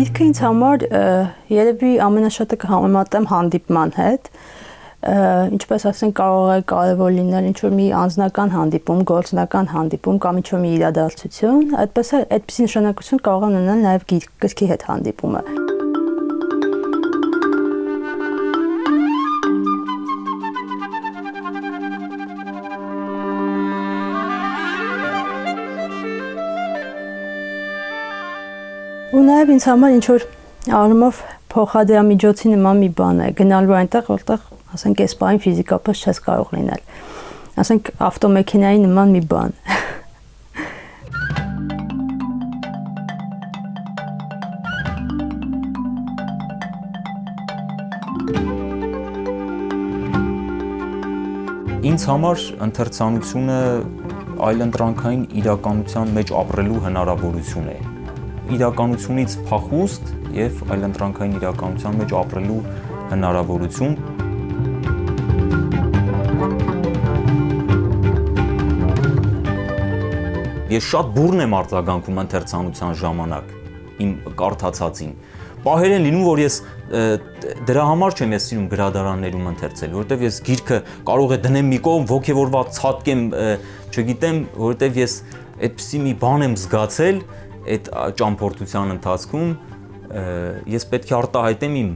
Գիրքը ինձ համար երևի ամենաշատը կհամեմատեմ հանդիպման հետ, ինչպես ասենք կարող է կարևոր լինել ինչ-որ մի անձնական հանդիպում, գործնական հանդիպում կամ ինչ-որ մի իրադարձություն, այդպիսի նշանակություն կարող է ունենալ նաև գրքի հետ հանդիպումը։ Ու նաև ինձ համար ինչ-որ առումով փոխադրամիջոցի նման մի բան է, գնալու այնտեղ, որտեղ, ասենք, այս բանը ֆիզիկապես չես կարող լինել։ Ասենք, ավտոմեքենայի նման մի բան։ Ինձ համար ընթերցանությունը այլընտրանքային իրականության մեջ ապրելու հնարավորություն է։ Իրականությունից փախուստ եւ այլընտրանքային իրականության մեջ ապրելու հնարավորություն։ Ես շատ բուռն եմ արձագանքում ընթերցանության ժամանակ իմ կարդացածին։ Պահեր են լինում, որ ես դրա համար չեմ ես սիրում գրադարաններում ընթերցել, որովհետեւ ես գիրքը կարող է դնեմ մի կողմ, ոգևորված ցածկեմ, չգիտեմ, որովհետեւ ես այդպիսի մի բան եմ զգացել այդ ճամփորդության ընթացքում, ես պետք է արտահայտեմ իմ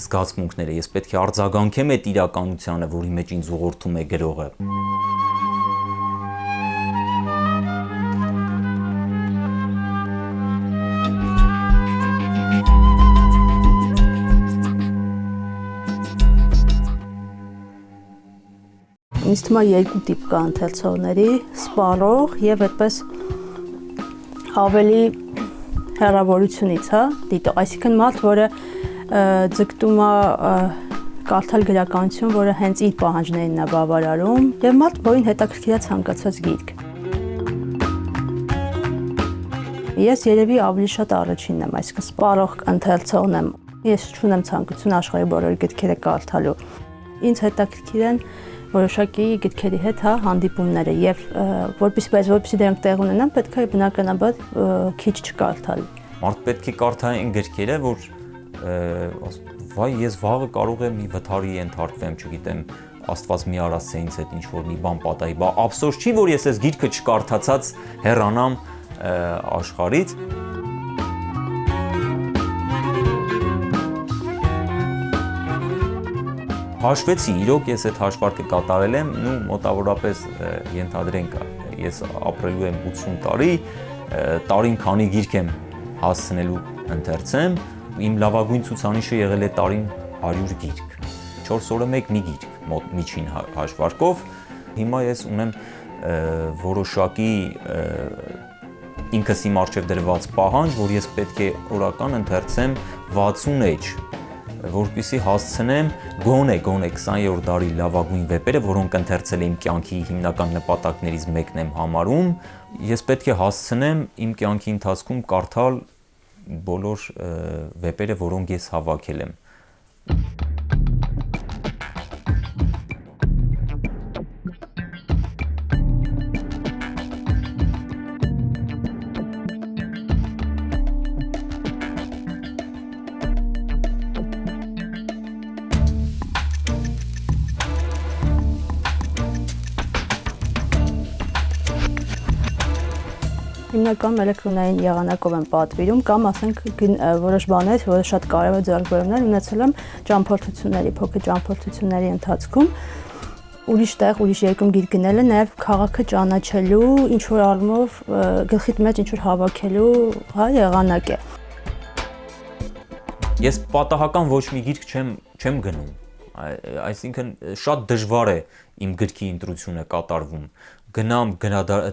զգացմունքները, ես պետք է արձագանքեմ այդ իրականությանը, որի մեջ ինձ ուղղորդում է գրողը։ Ինձ թվում է երկու տիպ կա ընթերցողների, սպառող եւ այդպես ավելի հեռավորությունից, հա, դիտող, այսինքն մարդ, որը ձգտում է կարդալ գրականություն, որը հենց իր պահանջներին է բավարարում, եւ մարդ, որին հետաքրքիր է ցանկացած գիրք։ Ես երևի ավելի շատ առաջինն եմ, այսինքն սպառող ընթերցողն եմ։ Ես չունեմ ցանկություն աշխարհի բոլոր գրքերը կարդալու։ Ինձ հետաքրքիր են որոշակի գրքերի հետ հանդիպումները եւ որպեսզի դրանք տեղ ունենան, պետք է բնականաբար քիչ չկարդալ։ Մարդ պետք է կարդա այն գրքերը, որ վայ, ես վաղը կարող եմ մի վթարի ենթարկվեմ, չգիտեմ, Աստված մի արած ինձ հետ ինչ-որ մի բան պատահի, բա ափսոս չի, որ ես այս գիրքը չկարդացած հեռանամ աշխարհից։ Հաշվեցի, իրոք ես այդ հաշվարկը կատարել եմ, մոտավորապես ենթադրենք, ես ապրելու եմ 80 տարի, տարին քանի գիրք եմ հասցնելու ընթերցեմ, իմ լավագույն ցուցանիշը եղել է տարին 100 գիրք, 4 օրը մեկ մի գիրք, մոտ միջին հաշվարկով, հիմա ես ունեմ որոշակի ինքս իմ առջև դրված պահանջ, որ ես պետք է օրական ընթերցեմ 60 էջ, որպեսզի հասցնեմ գոնե 20-րդ դարի լավագույն վեպերը, որոնք ընթերցել եմ կյանքի հիմնական նպատակներից մեկն եմ համարում, ես պետք է հասցնեմ իմ կյանքի ընթացքում կարդալ բոլոր վեպերը, որոնք ես հավաքել եմ։ Հիմնականում էլեկտրոնային եղանակով եմ պատվիրում կամ ասենք որոշ բաներ, որը շատ կարևոր ձեռքբերումներ ունեցել եմ ճամփորդությունների, փոքր ճամփորդությունների ընթացքում։ Ուրիշ տեղ, ուրիշ երկրում գիրք գնելը նաև քաղաքը ճանաչելու, ինչ որ առումով գլխիդ մեջ ինչ որ հավաքելու, հա, եղանակ է։ Ես պատահական ոչ մի գիրք չեմ գնում, այսինքն շատ դժվար է իմ գրքի ընտրությունը կատարվում։ Գնամ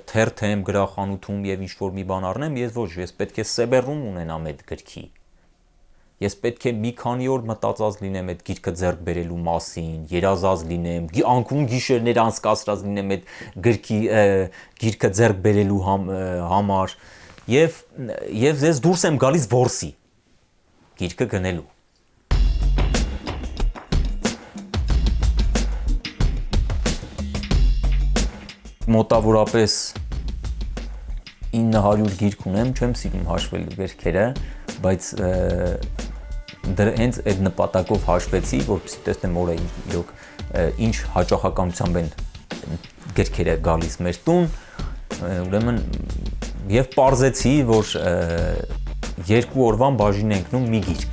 թերթեմ գրախանութում եւ ինչ-որ մի բան առնեմ, ես պետք է սեբեռում ունենամ այդ գրքի։ Ես պետք է մի քանի օր մտածած լինեմ այդ գիրքը ձեռք բերելու մասին, երազած լինեմ, անկում գիշերներ անցկացրած լինեմ այդ գիրքը ձեռք բերելու համար եւ ես դուրս եմ գալիս որսի գիրքը գնելու։ Մոտավորապես 900 գիրք ունեմ, չեմ սիրում հաշվել գրքերը, բայց հենց այդ նպատակով հաշվեցի, որպեսզի տեսնեմ օրը իրոք ինչ հաճախականությամբ են գրքերը գալիս մեր տուն, ուրեմն եւ պարզեցի, որ 2 օրվան բաժին ենք նում մի գիրք։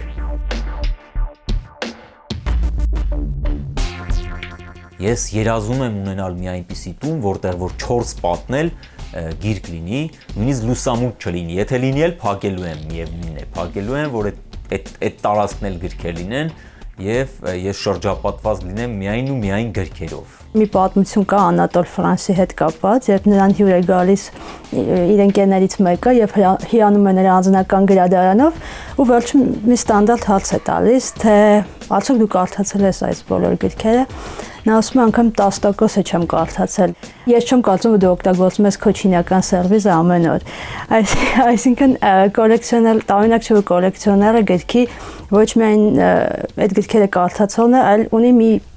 Ես երազում եմ ունենալ մի այնպիսի տուն, որտեղ որ 4 պատնել գիրք լինի, նույնիսկ լուսամուտ չլինի, եթե լինի էլ փակելու եմ, միևնույն է, փակելու եմ, որ այդ տարածքն էլ գրքեր լինեն եւ ես շրջապատված լինեմ միայն ու միայն գրքերով։ Մի պատմություն կա Անատոլ Ֆրանսի հետ կապված, երբ նրան հյուր է գալիս իր ընկերներից մեկը եւ հիանում է նրա անձնական գրադարանով ու վերջում մի ստանդարտ հարց է տալիս, թե արդյոք դու կարդացել ես այս բոլոր գրքերը։ Նա ասում է անգամ 10%-ը չեմ կարդացել։ Ես չեմ կարծում, որ դու օգտագործում ես քո չինական սերվիզը ամեն օր։ Այսինքն կոլեկցիոներ, տարօրինակ չէ, որ կոլեկցիոները գրքի ոչ միայն այդ գրքերը կարդացողն է, այլ ունի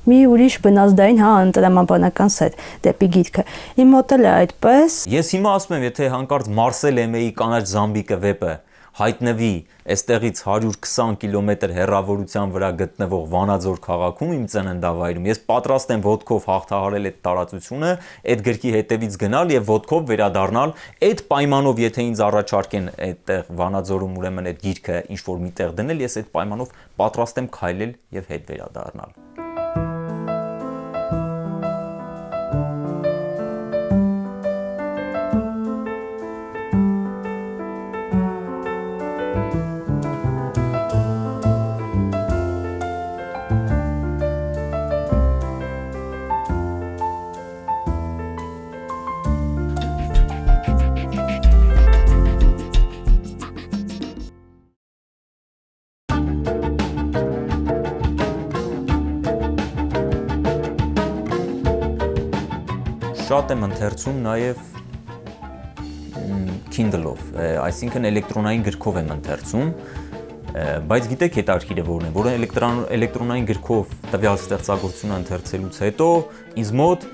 մի ուրիշ բնազդային ընտրամանբանական սեթ դեպի գիրքը։ Իմ մոտ էլ է այդպես։ Ես հիմա ասում եմ, եթե հանկարծ Մարսել Էմեի կանաչ զամբիկը վեպը հայտնվի այստեղից 120 կիլոմետր հեռավորության վրա գտնվող Վանաձոր քաղաքում իմ ծննդավայրում, ես պատրաստ եմ ոտքով հաղթահարել այդ տարածությունը, այդ գրքի հետևից գնալ եւ ոտքով վերադառնալ, այդ պայմանով, եթե ինձ առաջարկեն այդտեղ Վանաձորում ուրեմն այդ գիրքը ինչ որ միտեղ դնել, ես այդ պայմանով պատրաստ եմ քայլել եւ հետ վերադառնալ։ Շատ եմ ընթերցում նաև Kindle-ով, այսինքն էլեկտրոնային գրքով եմ ընթերցում, բայց գիտեք հետաքրքիրը որն է, որ էլեկտրոնային գրքով տվյալ ստեղծագործությունը ընթերցելուց հետո ինձ մոտ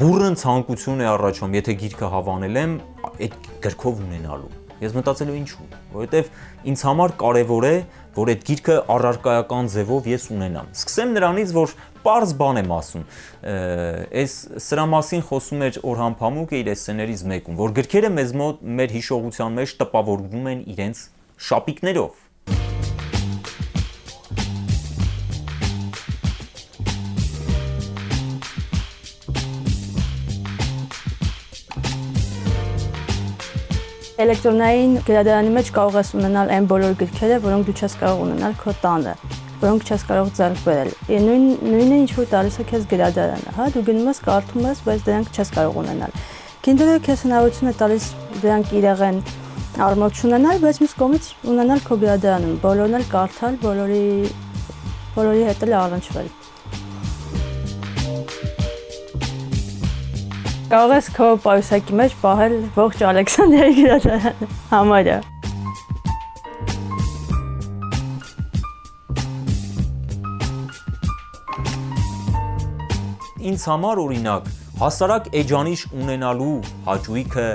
բուռն ցանկություն է առաջանում, եթե գիրքը հավանել եմ, այդ գրքով ունենալու։ Ես մտածել եմ ինչու, որովհետև ինձ համար կարևոր է, որ այդ գիրքը առարկայական ձևով ես ունենամ։ Սկսեմ նրանից, որ պարզ բան եմ ասում։ Սրա մասին խոսում էր Օրհան Փամուկը իր էսսեներից մեկում, որ գրքերը մեզ մոտ մեր հիշողության մեջ տպավորվում են իրենց շապիկներով։ Էլեկտրոնային գրադարանի մեջ կարող ես ունենալ այն բոլոր գրքերը, որոնք դու չես կարող ունենալ քո տանը, որոնք չես կարող ձեռք բերել։ Նույնը ինչ որ տալիս է քեզ գրադարանը, հա, դու գնում ես, կարդում ես, բայց դրանք չես կարող ունենալ։ Kindle-ը քեզ հնարավորություն է տալիս դրանք իրեղեն արմատ չունենալ, բայց մյուս կողմից ունենալ քո գրադարանում, բոլորն էլ կարդալ, բոլորի հետ էլ առնչվել։ Կարող ես քո պայուսակի մեջ պահել ողջ Ալեքսանդրիայի գրադարանը համարյա։ Ինձ համար օրինակ հասարակ էջանիշ ունենալու հաճույքը,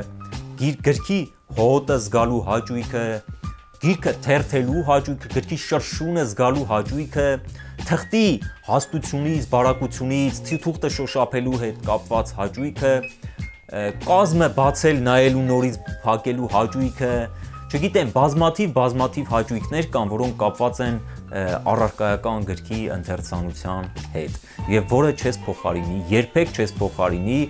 գրքի հոտը զգալու հաճույքը, գիրքը թերթելու հաճույքը, գրքի շրշյունը զգալու հաճույքը, թղթի հաստությունից, բարակությունից, թութուղթը շոշափելու հետ կապված հաճույքը, կազմը բացել, նայելու նորից փակելու հաճույքը, չգիտեմ, բազմաթիվ հաճույքներ կան, որոնք կապված են առարկայական գրքի ընթերցանության հետ, եւ որը չես փոխարինի, երբեք չես փոխարինի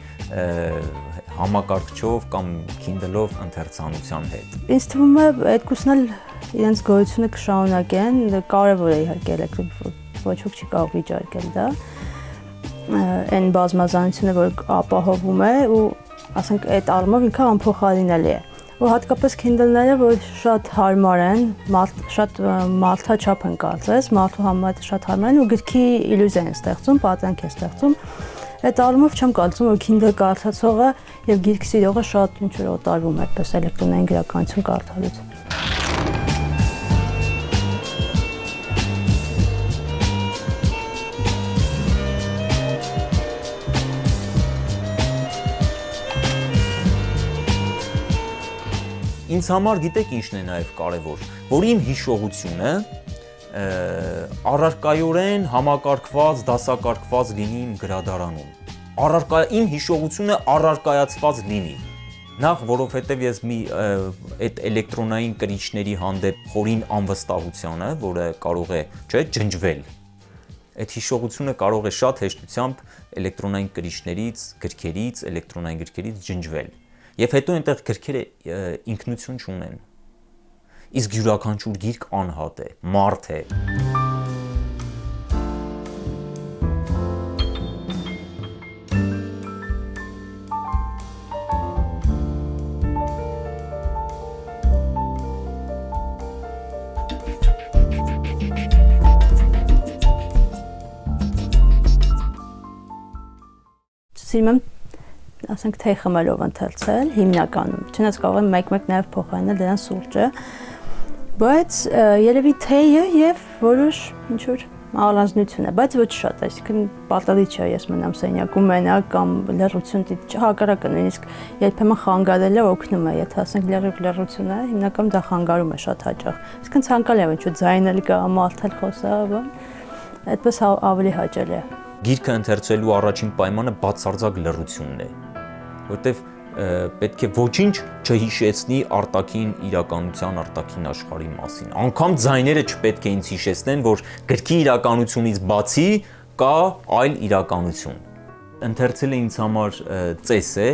համակարգչով կամ Kindle-ով ընթերցանության հետ։ Ինձ թվում է այդքուսն էլ իրենց գոյությունը կշարունակեն, կարևոր է իհարկե ոչ ոք չի կարող վիճարկել դա, այն բազմազանությունը, որ ապահովում է ու ասենք այդ առումով ինքը անփոխարինելի է։ Ու հատկապես Kindle-ները, որ շատ հարմար են, շատ մարդաչափ են կարծես, մարդու համար շատ հարմար են ու գրքի իլյուզիա են ստեղծում, պատրանք են ստեղծում։ Այդ առումով չեմ կարծում, որ Kindle կարդացողը եւ գիրք սիրողը շատ ինչ-որ օտարվում է այդպես էլեկտրոնային գրականություն կարդալուց։ ինձ համար գիտեք ինչն է նաև կարևոր, որ իմ հիշողությունը առարկայորեն համակարգված, դասակարգված լինի իմ գրադարանում։ Իմ հիշողությունը առարկայացված լինի։ Նախ, որովհետև ես այդ էլեկտրոնային կրիչների հանդեպ խորին անվստահությանը, որը կարող է, չէ, ջնջվել, այդ հիշողությունը կարող է շատ հեշտությամբ էլեկտրոնային կրիչներից, գրքերից, էլեկտրոնային գրքերից ջնջվել։ Եվ հետո այնտեղ գրքերը ինքնություն չունեն։ Իսկ յուրաքանչյուր գիրք անհատ է, մարդ է։ Սիրում եմ, ասենք, թեյ խմելով ընթերցել, հիմնականում, չնայած կարող եմ մեկ-մեկ նաև փոխարինել դրան սուրճը, բայց երևի թեյը եւ որոշ ինչ-որ առանձնություն է, բայց ոչ շատ, այսինքն պատալի չէ, ես մնամ սենյակում մենակ կամ լռություն, հակառակը նույնիսկ երբեմն խանգարելը օգնում է, եթե ասենք լռություն է, հիմնականում դա խանգարում է շատ հաճախ, այսինքն ցանկալի է ինչ-որ ձայնել կա, մարդել խոսա, բան, այդպես ավելի հաճելի է։ Գիրքը ընթերցելու առաջին պայմանը բացարձակ լռությունն է, որտեվ պետք է ոչինչ չհիշեցնի արտաքին իրականության, արտաքին աշխարհի մասին։ Անգամ ձայները չպետք է ինձ հիշեցնեն, որ գրքի իրականությունից բացի կա այլ իրականություն։ Ընթերցելը ինձ համար ծես է։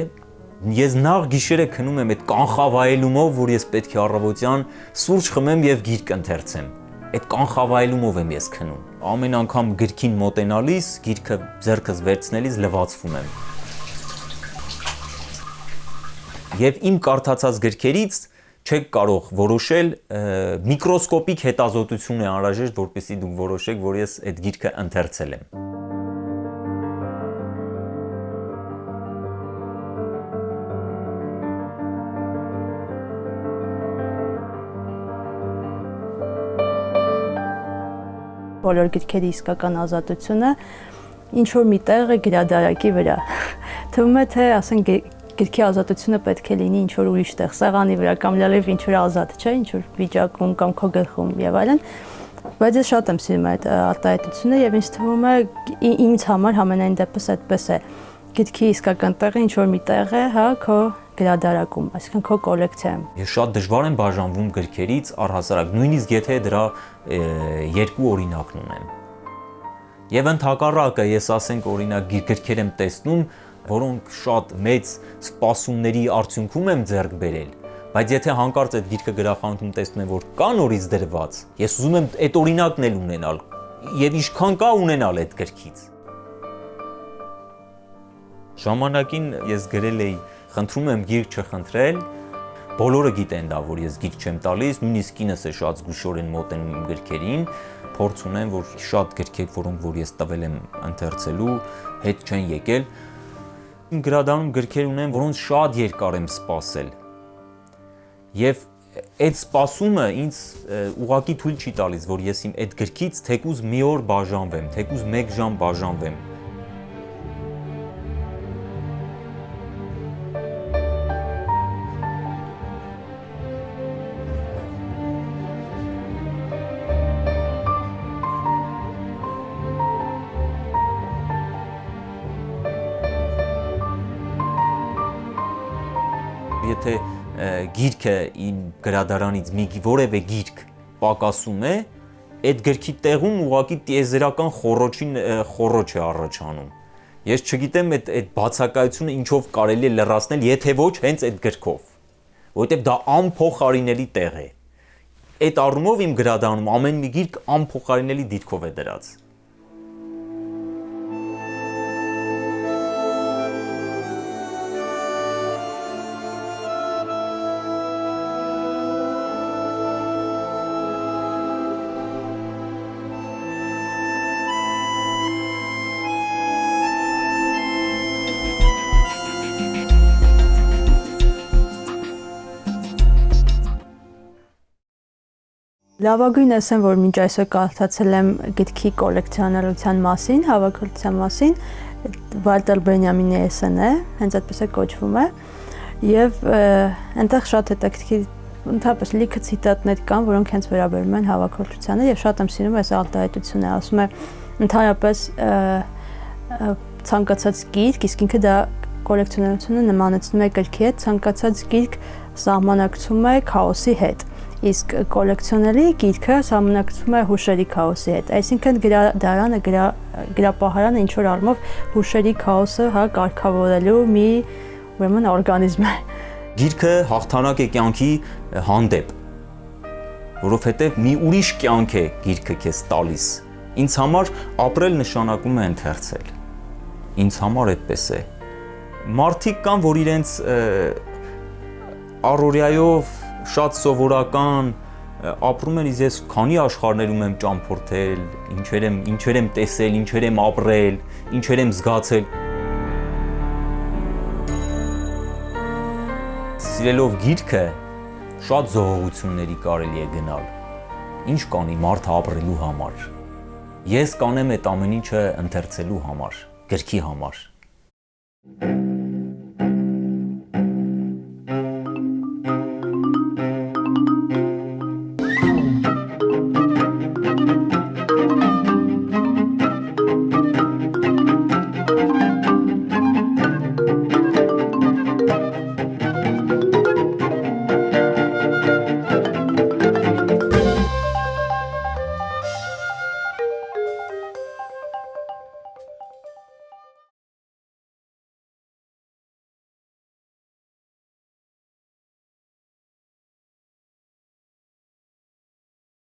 Ես նախ գիշերը քնում եմ այդ կանխավայելումով, որ ես պետք է առավոտյան սուրճ խմեմ եւ գիրք ընթերցեմ։ Այդ կանխավայելումով եմ ես քնում։ Ամեն անգամ գրքին մոտենալիս, գիրքը ձեռքս վերցնելիս լվացվում եմ։ Եվ իմ կարդացած գրքերից չեք կարող որոշել, միկրոսկոպիկ հետազոտություն է անհրաժեշտ, որպեսզի դուք որոշեք, որ ես այդ գիրքը ընթերցել եմ։ Բոլոր գրքերի իսկական ազատությունը ինչ որ մի տեղ է գրադարակի վրա։ Թվում է թե ասենք գրքի ազատությունը պետք է լինի ինչ որ ուրիշ տեղ, սեղանի վրա կամ լալով ինչ որ ազատ, չէ, ինչ որ վիճակում կամ քո գլխում եւ այլն։ Բայց ես շատ եմ սիրում այդ արտահայտությունը եւ ինձ թվում է ինձ համար համենայն դեպս այդպես է։ Գրքի իսկական տեղը ինչ որ մի տեղ է, հա, քո գրադարակում, այսինքն քո կոլեկցիայում։ Ես շատ դժվար եմ բաժանվում գրքերից առհասարակ, նույնիսկ եթե դրա երկու օրինակն ունեմ։ Եվ ընդհակառակը ես ասենք օրինակ գրքեր եմ տեսնում, որոնք շատ մեծ սպասումների արդյունքում եմ ձեռք բերել, բայց եթե հանկարծ այդ գիրքը գրախանութում տեսնում եմ, որ կա նորից դրված, ես ուզում եմ այդ օրինակն էլ ունենալ եւ ինչքան կա ունենալ այդ գրքից։ Ժամանակին ես գրել էի խնդրում եմ գիրք չխնդրել, բոլորը գիտեն դա, որ ես գիրք չեմ տալիս, նույնիսկ կինս է շատ զգուշորեն մոտենում իմ գրքերին, փորձ ունեմ, որ շատ գրքեր, որոնք որ ես տվել եմ ընթերցելու, հետ չեն եկել։ Իմ գրադարանում գրքեր ունեմ, որոնց շատ երկար եմ սպասել։ Եվ այդ սպասումը ինձ ուղղակի թույլ չի տալիս, որ ես իմ այդ գրքից թեկուզ մի օր բաժանվեմ, թեկուզ 1 ժամ բաժանվեմ։ Եթե գիրքը իմ գրադարանից մի որևէ գիրք պակասում է, այդ գրքի տեղում ուղղակի տիեզերական խոռոչ է առաջանում։ Ես չգիտեմ այդ բացակայությունը ինչով կարելի է լրացնել, եթե ոչ հենց այդ գրքով, որովհետև դա անփոխարինելի տեղ է։ Այդ առումով իմ գրադարանում ամեն մի գիրք անփոխարինելի դիրքով է դրած։ Լավագույն ասեմ, որ մինչ այսօր կարդացել եմ գրքի կոլեկցիոներության մասին, հավաքածության մասին, Վալտեր Բենյամինի էսսեն է, հենց այդպես է կոչվում է, եւ այնտեղ շատ հետաքրքիր ընդհանրապես լիքը ցիտատներ կան, որոնք հենց վերաբերում են հավաքորդությանը եւ շատ եմ սիրում այս արտահայտությունը, ասում է ընդհանրապես ցանկացած գիրք, իսկ ինքը դա կոլեկցիոներությունը նմանեցնում է գրքի հետ, ցանկացած գիրք սահմանակցում է քաոսի հետ, իսկ կոլեկցիոների գիրքը սահմանակցում է հուշերի քաոսի հետ, այսինքն գրադարանը, գրապահարանը ինչ որ առումով հուշերի քաոսը կարգավորելու մի ուրեմն օրգանիզմ է։ Գիրքը հաղթանակ է կյանքի հանդեպ, որովհետև մի ուրիշ կյանք է գիրքը քեզ տալիս։ Ինձ համար ապրել նշանակում է ընթերցել։ Ինձ համար այդպես է։ Մարդիկ կան, որ իրենց առօրյայով շատ սովորական ապրում են, ես քանի աշխարհներում եմ ճամփորդել, ինչեր եմ տեսել, ինչեր եմ ապրել, ինչեր եմ զգացել։ Սիրելով գիրքը շատ զողողությունների կարելի է գնալ։ Ինչ կանի մարդը ապրելու համար։ Ես կանեմ այդ ամեն ինչը ընթերցելու համար, գրքի համար։